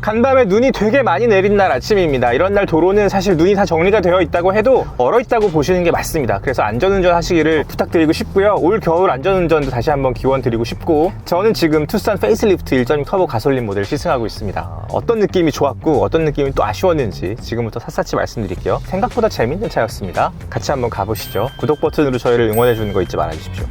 간밤에 눈이 되게 많이 내린 날 아침입니다. 이런 날 도로는 사실 눈이 다 정리가 되어 있다고 해도 얼어 있다고 보시는 게 맞습니다. 그래서 안전운전 하시기를 부탁드리고 싶고요. 올 겨울 안전운전도 다시 한번 기원 드리고 싶고, 저는 지금 투싼 페이스리프트 1.2 터보 가솔린 모델을 시승하고 있습니다. 어떤 느낌이 좋았고 어떤 느낌이 또 아쉬웠는지 지금부터 샅샅이 말씀드릴게요. 생각보다 재밌는 차였습니다. 같이 한번 가보시죠. 구독 버튼으로 저희를 응원해주는 거 잊지 말아주십시오.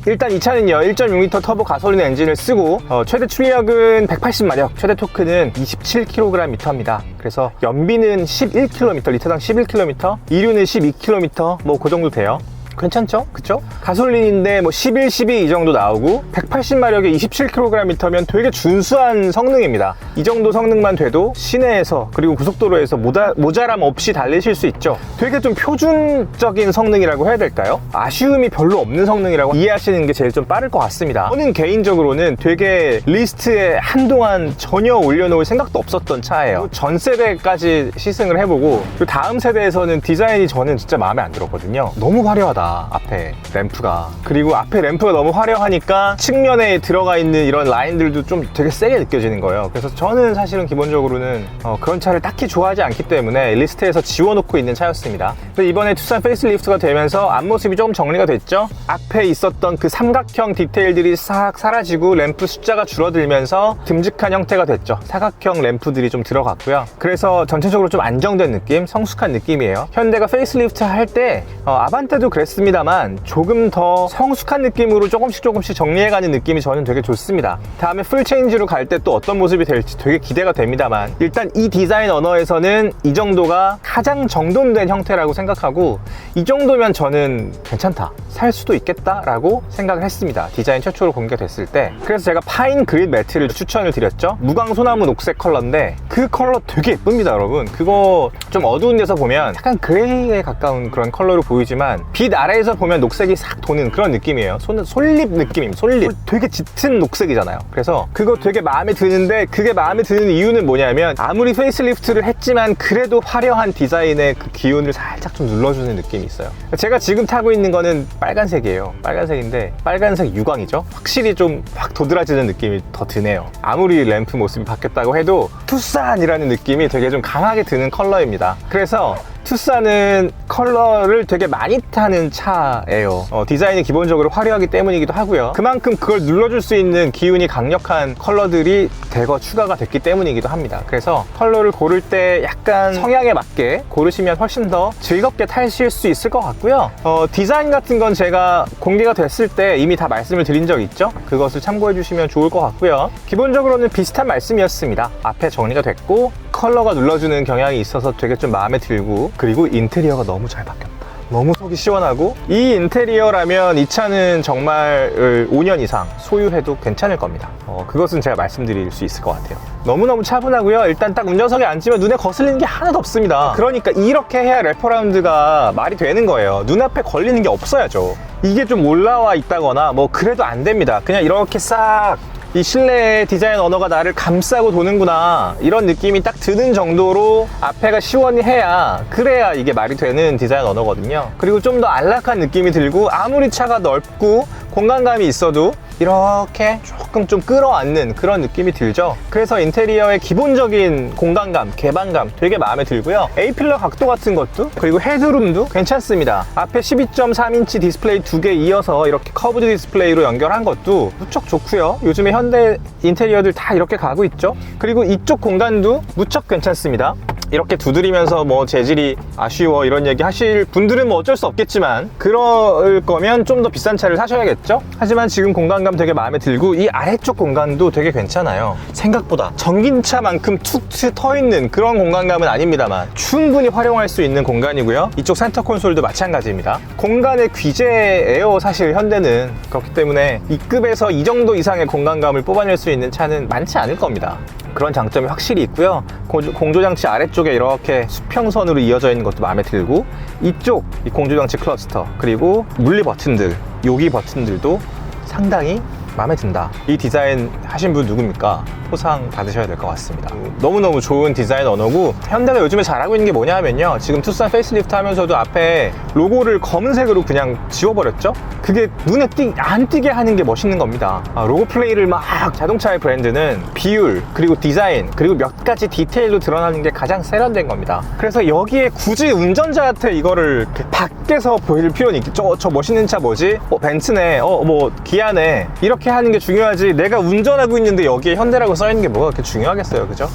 일단 이 차는요 1.6L 터보 가솔린 엔진을 쓰고 최대 출력은 180마력, 최대 토크는 27kgm입니다. 그래서 연비는 11km, 리터당 11km, 이륜은 12km, 뭐 그 정도 돼요. 괜찮죠? 그쵸? 가솔린인데 뭐 11, 12 이 정도 나오고 180마력에 27kgm면 되게 준수한 성능입니다. 이 정도 성능만 돼도 시내에서 그리고 고속도로에서 모자람 없이 달리실 수 있죠. 되게 좀 표준적인 성능이라고 해야 될까요? 아쉬움이 별로 없는 성능이라고 이해하시는 게 제일 좀 빠를 것 같습니다. 저는 개인적으로는 되게 리스트에 한동안 전혀 올려놓을 생각도 없었던 차예요. 전 세대까지 시승을 해보고 그 다음 세대에서는 디자인이 저는 진짜 마음에 안 들었거든요. 너무 화려하다. 앞에 램프가, 그리고 앞에 램프가 너무 화려하니까 측면에 들어가 있는 이런 라인들도 좀 되게 세게 느껴지는 거예요. 그래서 저는 사실은 기본적으로는 그런 차를 딱히 좋아하지 않기 때문에 리스트에서 지워놓고 있는 차였습니다. 그래서 이번에 투싼 페이스리프트가 되면서 앞모습이 조금 정리가 됐죠. 앞에 있었던 그 삼각형 디테일들이 싹 사라지고 램프 숫자가 줄어들면서 듬직한 형태가 됐죠. 사각형 램프들이 좀 들어갔고요. 그래서 전체적으로 좀 안정된 느낌, 성숙한 느낌이에요. 현대가 페이스리프트 할 때 아반떼도 그랬습니다만 조금 더 성숙한 느낌으로 조금씩 정리해가는 느낌이 저는 되게 좋습니다. 다음에 풀체인지로 갈 때 또 어떤 모습이 될지 되게 기대가 됩니다만, 일단 이 디자인 언어에서는 이 정도가 가장 정돈된 형태라고 생각하고, 이 정도면 저는 괜찮다, 살 수도 있겠다 라고 생각을 했습니다. 디자인 최초로 공개가 됐을 때. 그래서 제가 파인 그릴 매트를 추천을 드렸죠. 무광 소나무 녹색 컬러인데 그 컬러 되게 예쁩니다 여러분. 그거 좀 어두운 데서 보면 약간 그레이에 가까운 그런 컬러로 보이지만 빛 아래에서 보면 녹색이 싹 도는 그런 느낌이에요. 솔잎 느낌입니다. 솔잎. 되게 짙은 녹색이잖아요. 그래서 그거 되게 마음에 드는데, 그게 마음에 드는 이유는 뭐냐면 아무리 페이스리프트를 했지만 그래도 화려한 디자인의 그 기운을 살짝 좀 눌러주는 느낌이 있어요. 제가 지금 타고 있는 거는 빨간색이에요. 빨간색인데 빨간색 유광이죠. 확실히 좀 확 도드라지는 느낌이 더 드네요. 아무리 램프 모습이 바뀌었다고 해도 투싼이라는 느낌이 되게 좀 강하게 드는 컬러입니다. 그래서 투싼은 컬러를 되게 많이 타는 차예요. 디자인이 기본적으로 화려하기 때문이기도 하고요. 그만큼 그걸 눌러줄 수 있는 기운이 강력한 컬러들이 대거 추가가 됐기 때문이기도 합니다. 그래서 컬러를 고를 때 약간 성향에 맞게 고르시면 훨씬 더 즐겁게 타실 수 있을 것 같고요. 디자인 같은 건 제가 공개가 됐을 때 이미 다 말씀을 드린 적 있죠. 그것을 참고해 주시면 좋을 것 같고요. 기본적으로는 비슷한 말씀이었습니다. 앞에 정리가 됐고 컬러가 눌러주는 경향이 있어서 되게 좀 마음에 들고, 그리고 인테리어가 너무 잘 바뀌었다. 너무 속이 시원하고, 이 인테리어라면 이 차는 정말 5년 이상 소유해도 괜찮을 겁니다. 그것은 제가 말씀드릴 수 있을 것 같아요. 너무너무 차분하고요. 일단 딱 운전석에 앉으면 눈에 거슬리는 게 하나도 없습니다. 그러니까 이렇게 해야 래퍼라운드가 말이 되는 거예요. 눈앞에 걸리는 게 없어야죠. 이게 좀 올라와 있다거나 뭐 그래도 안 됩니다. 그냥 이렇게 싹 이 실내의 디자인 언어가 나를 감싸고 도는구나, 이런 느낌이 딱 드는 정도로 앞에가 시원히 해야, 그래야 이게 말이 되는 디자인 언어거든요. 그리고 좀 더 안락한 느낌이 들고, 아무리 차가 넓고 공간감이 있어도 이렇게 조금 좀 끌어안는 그런 느낌이 들죠. 그래서 인테리어의 기본적인 공간감, 개방감 되게 마음에 들고요. A필러 각도 같은 것도, 그리고 헤드룸도 괜찮습니다. 앞에 12.3인치 디스플레이 2개 이어서 이렇게 커브드 디스플레이로 연결한 것도 무척 좋고요. 요즘에 현대 인테리어들 다 이렇게 가고 있죠. 그리고 이쪽 공간도 무척 괜찮습니다. 이렇게 두드리면서 뭐 재질이 아쉬워 이런 얘기 하실 분들은 뭐 어쩔 수 없겠지만, 그럴 거면 좀 더 비싼 차를 사셔야겠죠. 하지만 지금 공간감 되게 마음에 들고, 이 아래쪽 공간도 되게 괜찮아요. 생각보다 전기차만큼 툭 터 있는 그런 공간감은 아닙니다만 충분히 활용할 수 있는 공간이고요. 이쪽 센터 콘솔도 마찬가지입니다. 공간의 귀재예요 사실 현대는. 그렇기 때문에 이 급에서 이 정도 이상의 공간감을 뽑아낼 수 있는 차는 많지 않을 겁니다. 그런 장점이 확실히 있고요. 공조장치 아래쪽에 이렇게 수평선으로 이어져 있는 것도 마음에 들고, 이쪽 이 공조장치 클러스터, 그리고 물리 버튼들, 요기 버튼들도 상당히 마음에 든다. 이 디자인 하신 분 누굽니까? 포상 받으셔야 될 것 같습니다. 너무너무 좋은 디자인 언어고, 현대가 요즘에 잘하고 있는 게 뭐냐면요, 지금 투싼 페이스리프트 하면서도 앞에 로고를 검은색으로 그냥 지워버렸죠? 그게 눈에 안 띄게 하는 게 멋있는 겁니다. 로고 플레이를 막, 자동차의 브랜드는 비율, 그리고 디자인, 그리고 몇 가지 디테일로 드러나는 게 가장 세련된 겁니다. 그래서 여기에 굳이 운전자한테 이거를 밖에서 보일 필요는 있겠죠. 저 멋있는 차 뭐지? 벤츠네, 뭐 기아네, 이렇게 하는 게 중요하지, 내가 운전하고 있는데 여기에 현대라고 써있는 게 뭐가 그렇게 중요하겠어요, 그죠?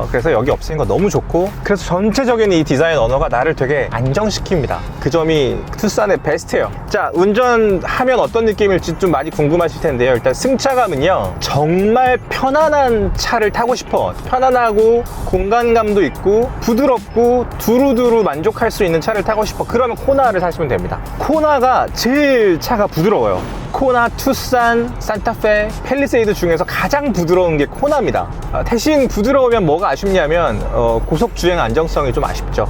그래서 여기 없으니까 너무 좋고, 그래서 전체적인 이 디자인 언어가 나를 되게 안정시킵니다. 그 점이 투싼의 베스트예요. 자, 운전하면 어떤 느낌일지 좀 많이 궁금하실 텐데요. 일단 승차감은요, 정말 편안한 차를 타고 싶어, 편안하고 공간감도 있고 부드럽고 두루두루 만족할 수 있는 차를 타고 싶어, 그러면 코나를 사시면 됩니다. 코나가 제일 차가 부드러워요. 코나, 투싼, 산타페, 팰리세이드 중에서 가장 부드러운 게 코나입니다. 대신 부드러우면 뭐가 아쉽냐면 고속 주행 안정성이 좀 아쉽죠.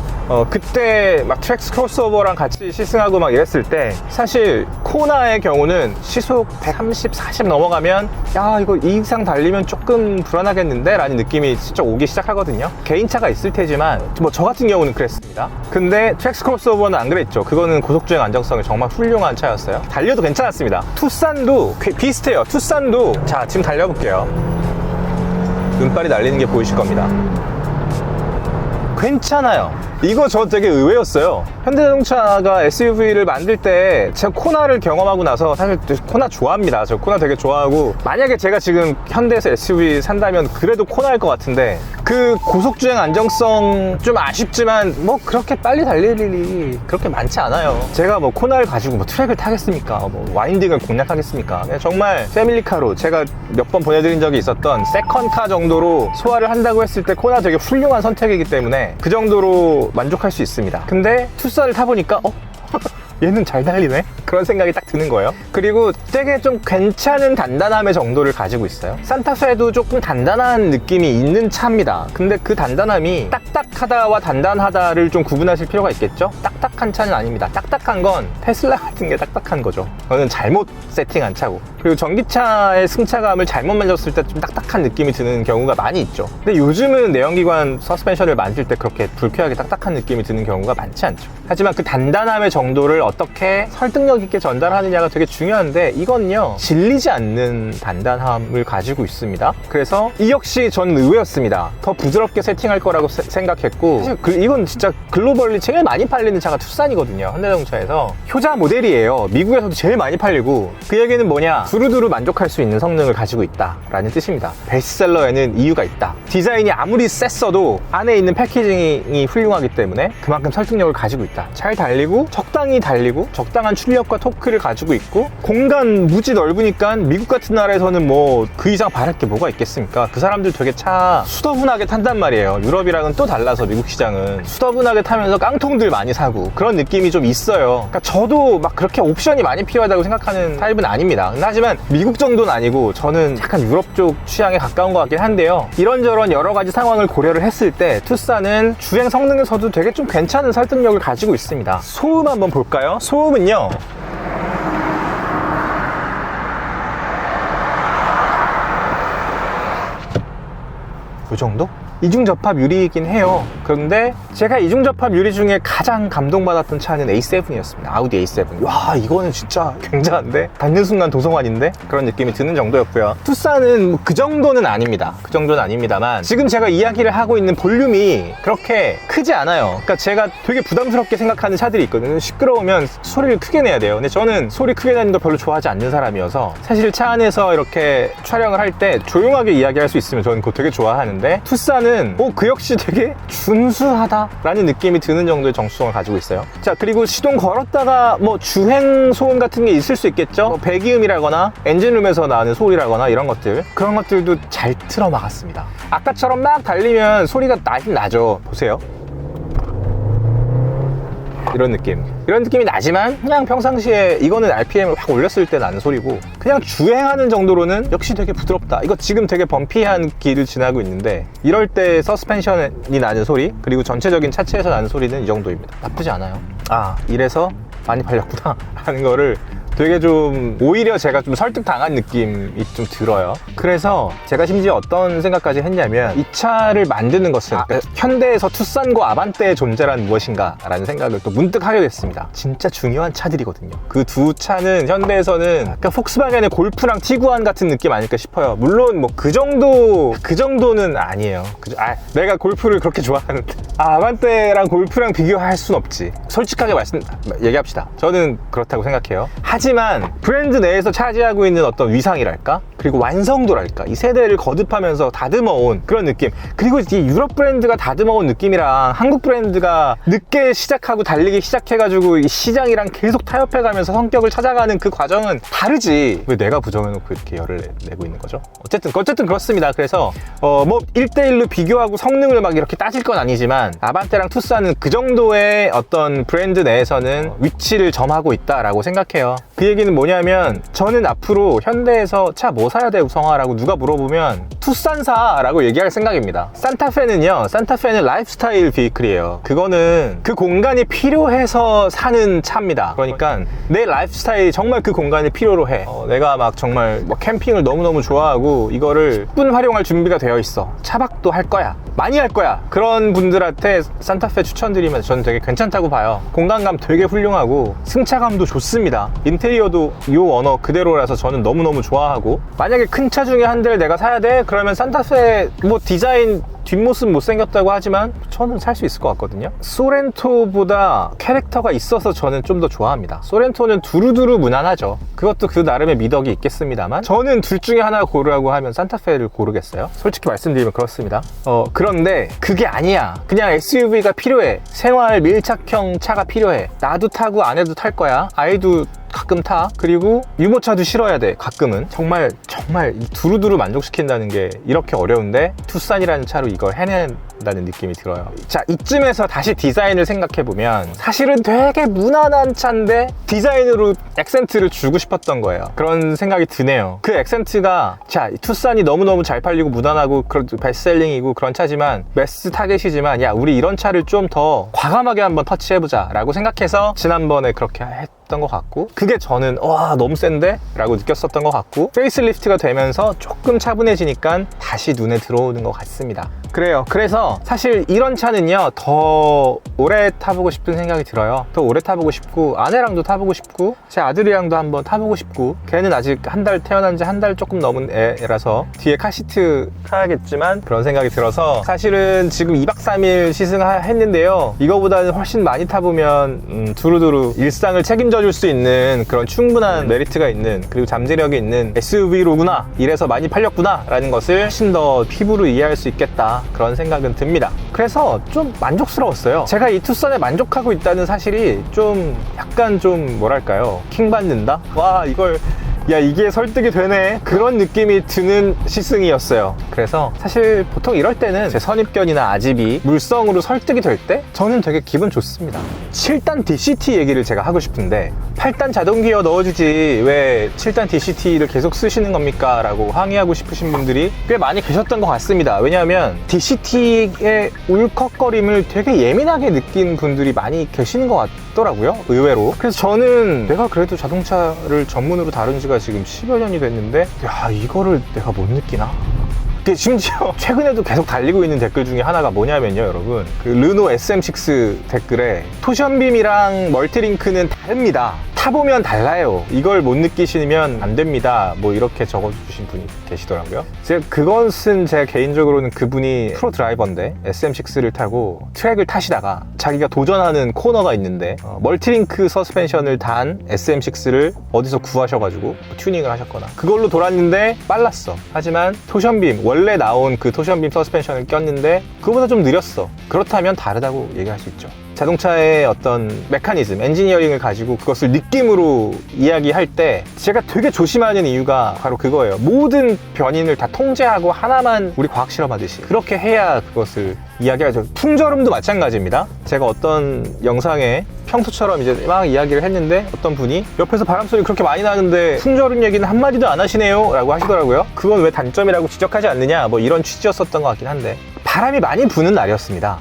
그때 막 트랙스 크로스오버랑 같이 시승하고 막 이랬을 때 사실 코나의 경우는 시속 130, 40 넘어가면 야, 이거 이 이상 달리면 조금 불안하겠는데? 라는 느낌이 진짜 오기 시작하거든요. 개인차가 있을 테지만 뭐 저 같은 경우는 그랬습니다. 근데 트랙스 크로스오버는 안 그랬죠. 그거는 고속 주행 안정성이 정말 훌륭한 차였어요. 달려도 괜찮았습니다. 투싼도 비슷해요. 투싼도, 자, 지금 달려볼게요. 눈발이 날리는 게 보이실 겁니다. 괜찮아요. 이거 저 되게 의외였어요. 현대자동차가 SUV를 만들 때 제가 코나를 경험하고 나서, 사실 코나 좋아합니다. 저 코나 되게 좋아하고, 만약에 제가 지금 현대에서 SUV 산다면 그래도 코나일 것 같은데, 그 고속주행 안정성 좀 아쉽지만 뭐 그렇게 빨리 달릴 일이 그렇게 많지 않아요. 제가 뭐 코나를 가지고 뭐 트랙을 타겠습니까? 뭐 와인딩을 공략하겠습니까? 그냥 정말 패밀리카로, 제가 몇 번 보내드린 적이 있었던 세컨카 정도로 소화를 한다고 했을 때 코나 되게 훌륭한 선택이기 때문에 그 정도로 만족할 수 있습니다. 근데 투싼을 타보니까 얘는 잘 달리네? 그런 생각이 딱 드는 거예요. 그리고 되게 좀 괜찮은 단단함의 정도를 가지고 있어요. 산타페도 조금 단단한 느낌이 있는 차입니다. 근데 그 단단함이 딱딱하다와 단단하다를 좀 구분하실 필요가 있겠죠? 딱딱한 차는 아닙니다. 딱딱한 건 테슬라 같은 게 딱딱한 거죠. 그거는 잘못 세팅한 차고. 그리고 전기차의 승차감을 잘못 만졌을 때 좀 딱딱한 느낌이 드는 경우가 많이 있죠. 근데 요즘은 내연기관 서스펜션을 만질 때 그렇게 불쾌하게 딱딱한 느낌이 드는 경우가 많지 않죠. 하지만 그 단단함의 정도를 어떻게 설득력 있게 전달하느냐가 되게 중요한데, 이건요, 질리지 않는 단단함을 가지고 있습니다. 그래서 이 역시 저는 의외였습니다. 더 부드럽게 세팅할 거라고 생각했고, 사실 이건 진짜 글로벌리 제일 많이 팔리는 차가 투싼이거든요. 현대자동차에서 효자 모델이에요. 미국에서도 제일 많이 팔리고, 그 얘기는 뭐냐, 두루두루 만족할 수 있는 성능을 가지고 있다 라는 뜻입니다. 베스트셀러에는 이유가 있다. 디자인이 아무리 셌어도 안에 있는 패키징이 훌륭하기 때문에 그만큼 설득력을 가지고 있다. 잘 달리고 적당히 달리고 적당한 출력과 토크를 가지고 있고, 공간 무지 넓으니까 미국 같은 나라에서는 뭐 그 이상 바랄 게 뭐가 있겠습니까? 그 사람들 되게 차 수더분하게 탄단 말이에요. 유럽이랑은 또 달라서 미국 시장은 수더분하게 타면서 깡통들 많이 사고 그런 느낌이 좀 있어요. 그러니까 저도 막 그렇게 옵션이 많이 필요하다고 생각하는 타입은 아닙니다. 하지만 미국 정도는 아니고 저는 약간 유럽 쪽 취향에 가까운 것 같긴 한데요. 이런저런 여러 가지 상황을 고려를 했을 때 투싼은 주행 성능에서도 되게 좀 괜찮은 설득력을 가지고 있습니다. 소음 한번 볼까요? 소음은요, 이 정도? 이중접합 유리이긴 해요. 그런데 제가 이중접합 유리 중에 가장 감동받았던 차는 A7이었습니다. 아우디 A7. 와, 이거는 진짜 굉장한데? 닿는 순간 도서관인데? 그런 느낌이 드는 정도였고요. 투싼은 뭐 그 정도는 아닙니다. 그 정도는 아닙니다만, 지금 제가 이야기를 하고 있는 볼륨이 그렇게 크지 않아요. 그러니까 제가 되게 부담스럽게 생각하는 차들이 있거든요. 시끄러우면 소리를 크게 내야 돼요. 근데 저는 소리 크게 내는 거 별로 좋아하지 않는 사람이어서, 사실 차 안에서 이렇게 촬영을 할 때 조용하게 이야기할 수 있으면 저는 그거 되게 좋아하는데, 투싼은 그 역시 되게 준수하다라는 느낌이 드는 정도의 정수성을 가지고 있어요. 자, 그리고 시동 걸었다가 뭐 주행 소음 같은 게 있을 수 있겠죠. 뭐 배기음이라거나 엔진룸에서 나는 소리라거나 이런 것들, 그런 것들도 잘 틀어 막았습니다. 아까처럼 막 달리면 소리가 나긴 나죠. 보세요. 이런 느낌이 나지만, 그냥 평상시에 이거는 RPM을 확 올렸을 때 나는 소리고, 그냥 주행하는 정도로는 역시 되게 부드럽다. 이거 지금 되게 범피한 길을 지나고 있는데 이럴 때 서스펜션이 나는 소리, 그리고 전체적인 차체에서 나는 소리는 이 정도입니다. 나쁘지 않아요. 아, 이래서 많이 팔렸구나 하는 거를 되게 좀 오히려 제가 좀 설득당한 느낌이 좀 들어요. 그래서 제가 심지어 어떤 생각까지 했냐면 이 차를 만드는 것은 그러니까 현대에서 투싼과 아반떼의 존재란 무엇인가 라는 생각을 또 문득 하게 됐습니다. 진짜 중요한 차들이거든요. 그 두 차는 현대에서는 약간 폭스바겐의 골프랑 티구안 같은 느낌 아닐까 싶어요. 물론 뭐 그 정도는 아니에요. 내가 골프를 그렇게 좋아하는데 아반떼랑 골프랑 비교할 순 없지. 솔직하게 얘기합시다. 저는 그렇다고 생각해요. 하지만 브랜드 내에서 차지하고 있는 어떤 위상이랄까? 그리고 완성도랄까? 이 세대를 거듭하면서 다듬어온 그런 느낌. 그리고 이 유럽 브랜드가 다듬어온 느낌이랑 한국 브랜드가 늦게 시작하고 달리기 시작해가지고 이 시장이랑 계속 타협해가면서 성격을 찾아가는 그 과정은 다르지. 왜 내가 부정해놓고 이렇게 열을 내고 있는 거죠? 어쨌든 그렇습니다. 그래서 뭐 1대1로 비교하고 성능을 막 이렇게 따질 건 아니지만 아반떼랑 투싼은 그 정도의 어떤 브랜드 내에서는 위치를 점하고 있다라고 생각해요. 그 얘기는 뭐냐면 저는 앞으로 현대에서 차 뭐 사야 돼 우성아라고 누가 물어보면 투싼 사라고 얘기할 생각입니다. 산타페는 라이프스타일 비클이에요. 그거는 그 공간이 필요해서 사는 차입니다. 그러니까 내 라이프스타일이 정말 그 공간이 필요로 해. 내가 막 정말 뭐 캠핑을 너무너무 좋아하고 이거를 10분 활용할 준비가 되어 있어. 차박도 할 거야. 많이 할 거야. 그런 분들한테 산타페 추천드리면 저는 되게 괜찮다고 봐요. 공간감 되게 훌륭하고 승차감도 좋습니다. 인테리어도 이 언어 그대로라서 저는 너무너무 좋아하고, 만약에 큰 차 중에 한 대를 내가 사야 돼? 그러면 산타페 뭐 디자인 뒷모습 못생겼다고 하지만 저는 살 수 있을 것 같거든요. 소렌토보다 캐릭터가 있어서 저는 좀 더 좋아합니다. 소렌토는 두루두루 무난하죠. 그것도 그 나름의 미덕이 있겠습니다만 저는 둘 중에 하나 고르라고 하면 산타페를 고르겠어요. 솔직히 말씀드리면 그렇습니다. 그런데 그게 아니야. 그냥 SUV가 필요해. 생활 밀착형 차가 필요해. 나도 타고 아내도 탈 거야. 아이도 가끔 타. 그리고 유모차도 실어야 돼. 가끔은. 정말 이 두루두루 만족시킨다는 게 이렇게 어려운데 투싼이라는 차로 이걸 해낸다는 느낌이 들어요. 자, 이쯤에서 다시 디자인을 생각해보면 사실은 되게 무난한 차인데 디자인으로 액센트를 주고 싶었던 거예요. 그런 생각이 드네요. 그 액센트가 자, 투싼이 너무너무 잘 팔리고 무난하고 베스트셀링이고 그런 차지만 매스 타겟이지만 야, 우리 이런 차를 좀 더 과감하게 한번 터치해보자 라고 생각해서 지난번에 그렇게 했던 것 같고, 그게 저는 와 너무 센데? 라고 느꼈었던 것 같고, 페이스리프트가 되면서 조금 차분해지니까 다시 눈에 들어오는 것 같습니다. 그래요. 그래서 사실 이런 차는요 더 오래 타보고 싶은 생각이 들어요. 더 오래 타보고 싶고 아내랑도 타보고 싶고 제 아들이랑도 한번 타보고 싶고, 걔는 아직 태어난 지 한 달 조금 넘은 애라서 뒤에 카시트 타야겠지만 그런 생각이 들어서 사실은 지금 2박 3일 시승했는데요, 이거보다는 훨씬 많이 타보면 두루두루 일상을 책임져 줄 수 있는 그런 충분한 메리트가 있는, 그리고 잠재력이 있는 SUV로구나, 이래서 많이 팔렸구나 라는 것을 훨씬 더 피부로 이해할 수 있겠다, 그런 생각은 듭니다. 그래서 좀 만족스러웠어요. 제가 이 투싼에 만족하고 있다는 사실이 좀 약간 좀 뭐랄까요, 킹받는다? 와 이게 설득이 되네, 그런 느낌이 드는 시승이었어요. 그래서 사실 보통 이럴 때는 제 선입견이나 아집이 물성으로 설득이 될 때 저는 되게 기분 좋습니다. 7단 DCT 얘기를 제가 하고 싶은데 8단 자동기어 넣어주지 왜 7단 DCT를 계속 쓰시는 겁니까? 라고 항의하고 싶으신 분들이 꽤 많이 계셨던 것 같습니다. 왜냐하면 DCT의 울컥거림을 되게 예민하게 느낀 분들이 많이 계시는 것 같더라고요, 의외로. 그래서 저는 내가 그래도 자동차를 전문으로 다룬 지가 지금 10여 년이 됐는데 야, 이거를 내가 못 느끼나? 심지어 최근에도 계속 달리고 있는 댓글 중에 하나가 뭐냐면요, 여러분, 그 르노 SM6 댓글에 토션빔이랑 멀티링크는 다릅니다, 타보면 달라요, 이걸 못 느끼시면 안 됩니다, 뭐 이렇게 적어주신 분이 계시더라고요. 그것은 제 개인적으로는 그분이 프로 드라이버인데 SM6를 타고 트랙을 타시다가 자기가 도전하는 코너가 있는데 멀티링크 서스펜션을 단 SM6를 어디서 구하셔가지고 튜닝을 하셨거나 그걸로 돌았는데 빨랐어. 하지만 토션빔, 원래 나온 그 토션빔 서스펜션을 꼈는데 그거보다 좀 느렸어. 그렇다면 다르다고 얘기할 수 있죠. 자동차의 어떤 메커니즘, 엔지니어링을 가지고 그것을 느낌으로 이야기할 때 제가 되게 조심하는 이유가 바로 그거예요. 모든 변인을 다 통제하고 하나만 우리 과학 실험하듯이 그렇게 해야 그것을 이야기하죠. 풍절음도 마찬가지입니다. 제가 어떤 영상에 평소처럼 이제 막 이야기를 했는데 어떤 분이 옆에서 바람소리 그렇게 많이 나는데 풍절음 얘기는 한마디도 안 하시네요 라고 하시더라고요. 그건 왜 단점이라고 지적하지 않느냐, 뭐 이런 취지였었던 것 같긴 한데 바람이 많이 부는 날이었습니다.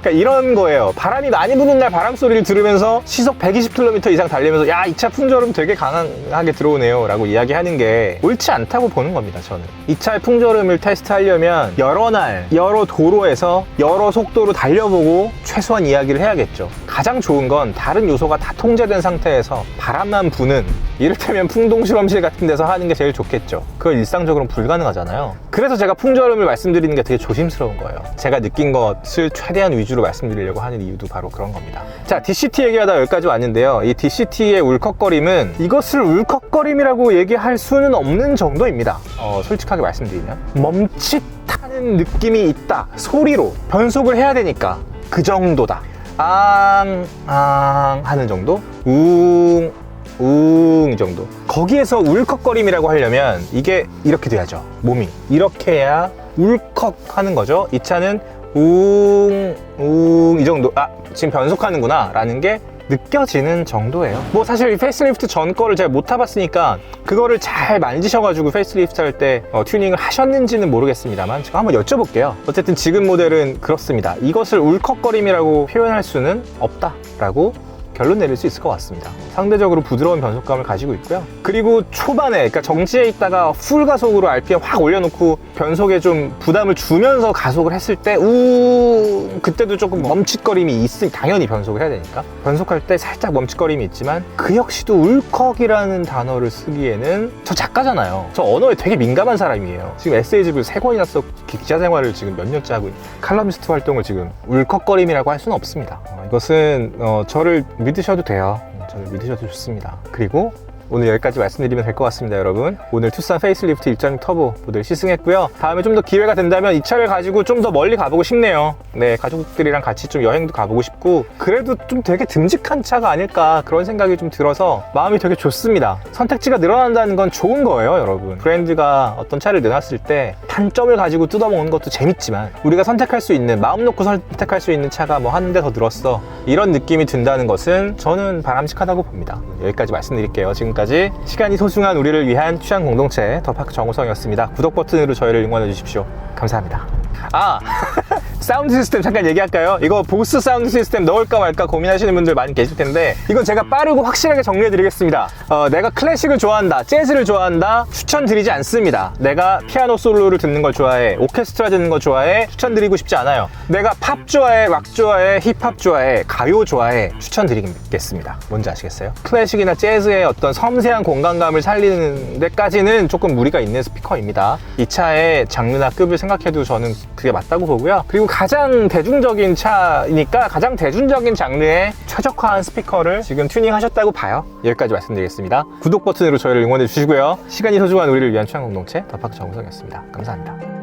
그러니까 이런 거예요. 바람이 많이 부는 날 바람 소리를 들으면서 시속 120km 이상 달리면서 야, 이 차 풍절음 되게 강하게 들어오네요 라고 이야기하는 게 옳지 않다고 보는 겁니다. 저는 이 차의 풍절음을 테스트하려면 여러 날 여러 도로에서 여러 속도로 달려보고 최소한 이야기를 해야겠죠. 가장 좋은 건 다른 요소가 다 통제된 상태에서 바람만 부는, 이를테면 풍동 실험실 같은 데서 하는 게 제일 좋겠죠. 그건 일상적으로는 불가능하잖아요. 그래서 제가 풍절음을 말씀드리는 게 되게 조심스러운 거예요. 제가 느낀 것을 최대한 위주로 말씀드리려고 하는 이유도 바로 그런 겁니다. 자, DCT 얘기하다 여기까지 왔는데요. 이 DCT의 울컥거림은 이것을 울컥거림이라고 얘기할 수는 없는 정도입니다. 솔직하게 말씀드리면 멈칫하는 느낌이 있다, 소리로 변속을 해야 되니까 그 정도다. 앙 하는 정도? 이 정도. 거기에서 울컥거림이라고 하려면 이게 이렇게 돼야죠. 몸이 이렇게 해야 울컥 하는 거죠. 이 차는 이 정도. 지금 변속하는구나 라는 게 느껴지는 정도예요. 뭐 사실 이 페이스리프트 전 거를 제가 못 타봤으니까 그거를 잘 만지셔가지고 페이스리프트 할 때 튜닝을 하셨는지는 모르겠습니다만 제가 한번 여쭤볼게요. 어쨌든 지금 모델은 그렇습니다. 이것을 울컥거림이라고 표현할 수는 없다라고 결론 내릴 수 있을 것 같습니다. 상대적으로 부드러운 변속감을 가지고 있고요. 그리고 초반에, 그러니까 정지해 있다가 풀 가속으로 RPM 확 올려놓고 변속에 좀 부담을 주면서 가속을 했을 때 그때도 조금 멈칫거림이 있으니 당연히 변속을 해야 되니까 변속할 때 살짝 멈칫거림이 있지만 그 역시도 울컥이라는 단어를 쓰기에는 저 작가잖아요. 저 언어에 되게 민감한 사람이에요. 지금 에세이집을 3권이나 써 기자 생활을 지금 몇 년째 하고 칼럼니스트 활동을 지금 울컥거림이라고 할 수는 없습니다. 이것은 저를 믿으셔도 돼요. 저를 믿으셔도 좋습니다. 그리고 오늘 여기까지 말씀드리면 될 것 같습니다, 여러분. 오늘 투싼 페이스리프트 1.6 터보 모델 시승했고요. 다음에 좀 더 기회가 된다면 이 차를 가지고 좀 더 멀리 가보고 싶네요. 네, 가족들이랑 같이 좀 여행도 가보고 싶고 그래도 좀 되게 듬직한 차가 아닐까 그런 생각이 좀 들어서 마음이 되게 좋습니다. 선택지가 늘어난다는 건 좋은 거예요, 여러분. 브랜드가 어떤 차를 내놨을 때 단점을 가지고 뜯어먹는 것도 재밌지만 우리가 선택할 수 있는, 마음 놓고 선택할 수 있는 차가 뭐 한 대 더 늘었어, 이런 느낌이 든다는 것은 저는 바람직하다고 봅니다. 여기까지 말씀드릴게요. 지금까지 시간이 소중한 우리를 위한 취향 공동체 더파크 정우성이었습니다. 구독 버튼으로 저희를 응원해 주십시오. 감사합니다. 사운드 시스템 잠깐 얘기할까요? 이거 보스 사운드 시스템 넣을까 말까 고민하시는 분들 많이 계실 텐데 이건 제가 빠르고 확실하게 정리해 드리겠습니다. 내가 클래식을 좋아한다, 재즈를 좋아한다 추천드리지 않습니다. 내가 피아노 솔로를 듣는 걸 좋아해, 오케스트라 듣는 걸 좋아해, 추천드리고 싶지 않아요. 내가 팝 좋아해, 락 좋아해, 힙합 좋아해, 가요 좋아해, 추천드리겠습니다. 뭔지 아시겠어요? 클래식이나 재즈의 어떤 섬세한 공간감을 살리는 데까지는 조금 무리가 있는 스피커입니다. 이 차의 장르나 급을 생각해도 저는 그게 맞다고 보고요. 그리고 가장 대중적인 차이니까 가장 대중적인 장르에 최적화한 스피커를 지금 튜닝하셨다고 봐요. 여기까지 말씀드리겠습니다. 구독 버튼으로 저희를 응원해 주시고요. 시간이 소중한 우리를 위한 취향 공동체 더파크 정우성이었습니다. 감사합니다.